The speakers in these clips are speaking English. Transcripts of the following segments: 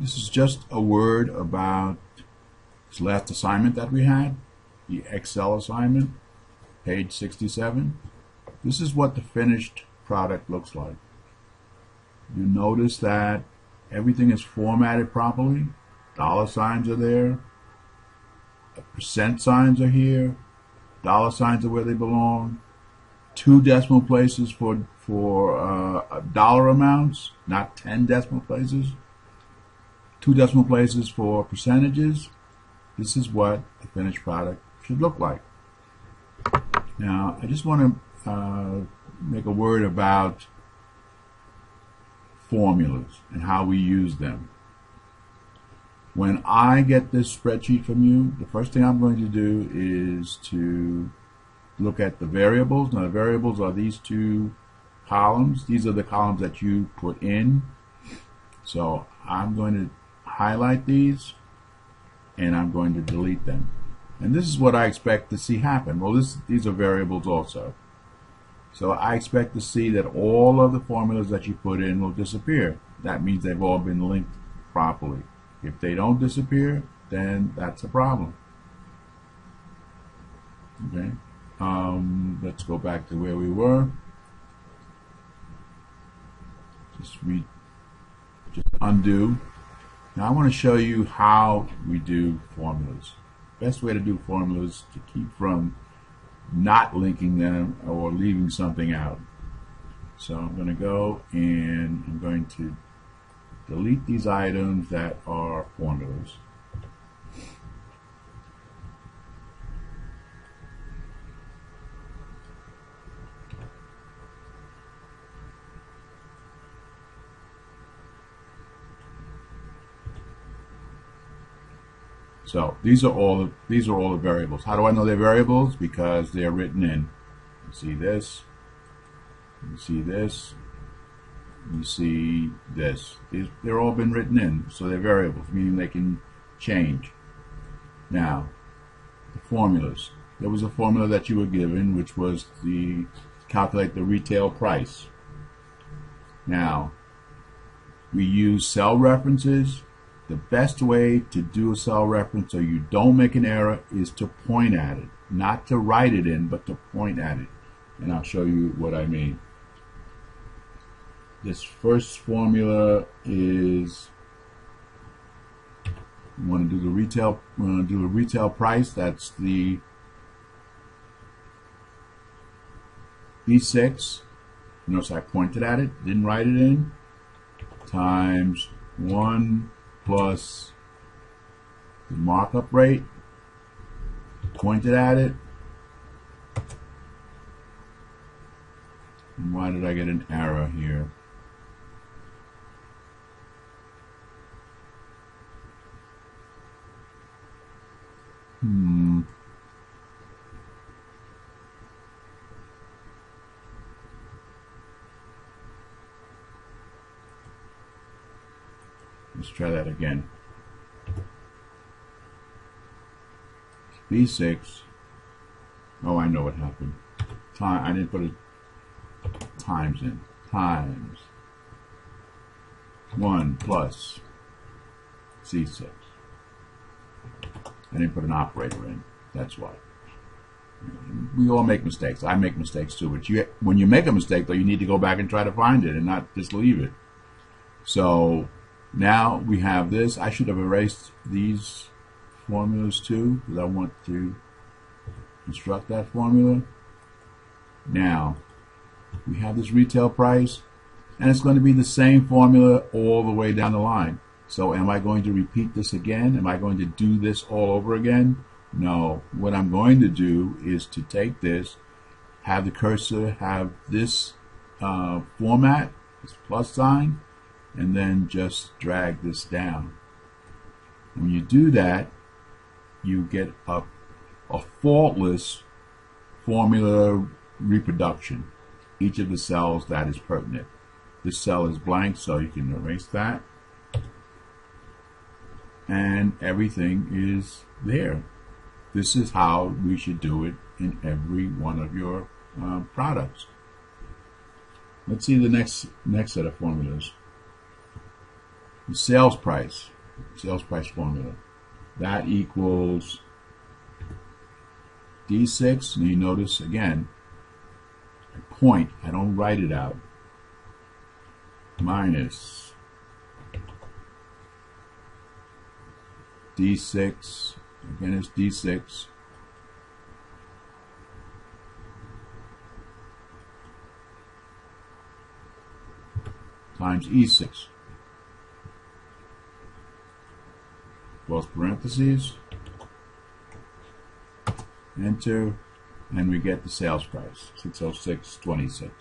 This is just a word about this last assignment that we had, the Excel assignment, page 67. This is what the finished product looks like. You notice that everything is formatted properly. Dollar signs are there. Percent signs are here. Dollar signs are where they belong. 2 decimal places for dollar amounts, not 10 decimal places. 2 decimal places for percentages. This is what the finished product should look like. Now, I just want to make a word about formulas and how we use them. When I get this spreadsheet from you, the first thing I'm going to do is to look at the variables. Now, the variables are these 2 columns. These are the columns that you put in. So I'm going to highlight these and I'm going to delete them. And this is what I expect to see happen. Well, these are variables also. So I expect to see that all of the formulas that you put in will disappear. That means they've all been linked properly. If they don't disappear, then that's a problem. Okay. Let's go back to where we were. Just undo. Now I want to show you how we do formulas. Best way to do formulas to keep from not linking them or leaving something out. So I'm going to go and I'm going to delete these items that are formulas. So these are all the variables. How do I know they're variables? Because they're written in. You see this. You see this. You see this. They're all been written in, so they're variables, meaning they can change. Now, the formulas. There was a formula that you were given, which was to calculate the retail price. Now, we use cell references. The best way to do a cell reference so you don't make an error is to point at it. Not to write it in, but to point at it. And I'll show you what I mean. This first formula is, we want to do the retail. We want to do the retail price. That's the B6. Notice I pointed at it, didn't write it in. Times 1 plus the markup rate. Pointed at it. And why did I get an error here? Let's try that again. B6. Oh, I know what happened. I didn't put a times in. Times 1 plus C6. I didn't put an operator in. That's why. We all make mistakes. I make mistakes too. But when you make a mistake, though, you need to go back and try to find it and not just leave it. So now we have this. I should have erased these formulas too, because I want to construct that formula. Now, we have this retail price, and it's going to be the same formula all the way down the line. So am I going to repeat this again? Am I going to do this all over again? No. What I'm going to do is to take this, have the cursor have this format, this plus sign, and then just drag this down. When you do that, you get a faultless formula reproduction. Each of the cells that is pertinent. This cell is blank, so you can erase that. And everything is there. This is how we should do it in every one of your products. Let's see the next set of formulas. The sales price. sales price formula. That equals D6, and you notice again, I point, I don't write it out, minus D6, again it's D6, times E6. Close parentheses, enter, and we get the sales price, 606.26.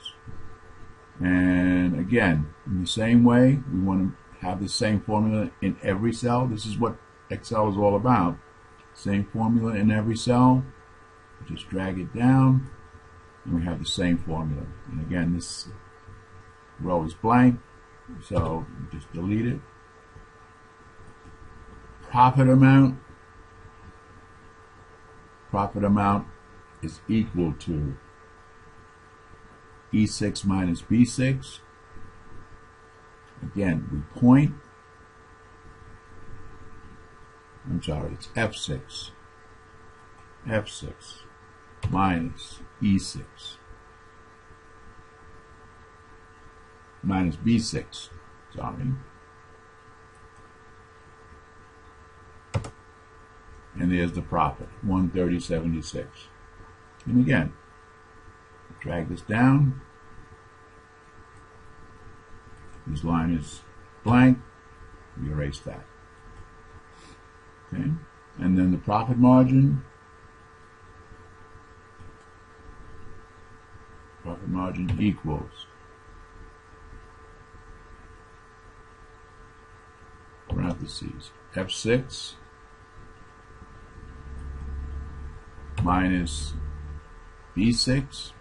And again, in the same way, we want to have the same formula in every cell. This is what Excel is all about. Same formula in every cell. Just drag it down, and we have the same formula. And again, this row is blank, so just delete it. Profit amount is equal to E6 minus B6. Again, we point, it's F6 minus E6 minus B6, and there's the profit, 130.76. And again, drag this down. This line is blank. We erase that. Okay, and then the profit margin. Profit margin equals parentheses F6 minus B6,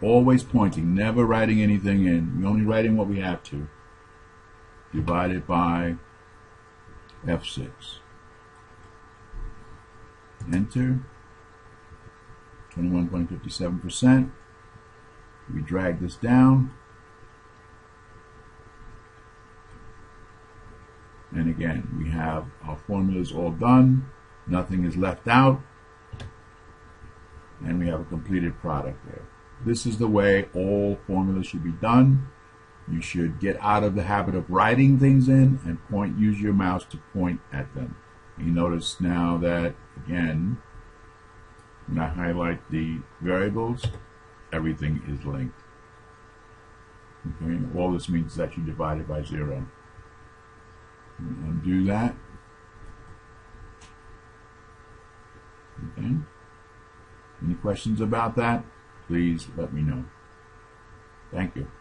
always pointing, never writing anything in. We're only writing what we have to, divided by F6. Enter, 21.57%. We drag this down, and again, we have our formulas all done. Nothing is left out, and we have a completed product there. This is the way all formulas should be done. You should get out of the habit of writing things in and use your mouse to point at them. You notice now that, again, when I highlight the variables, everything is linked. Okay? All this means is that you divide it by 0. Undo that. Okay. Any questions about that? Please let me know. Thank you.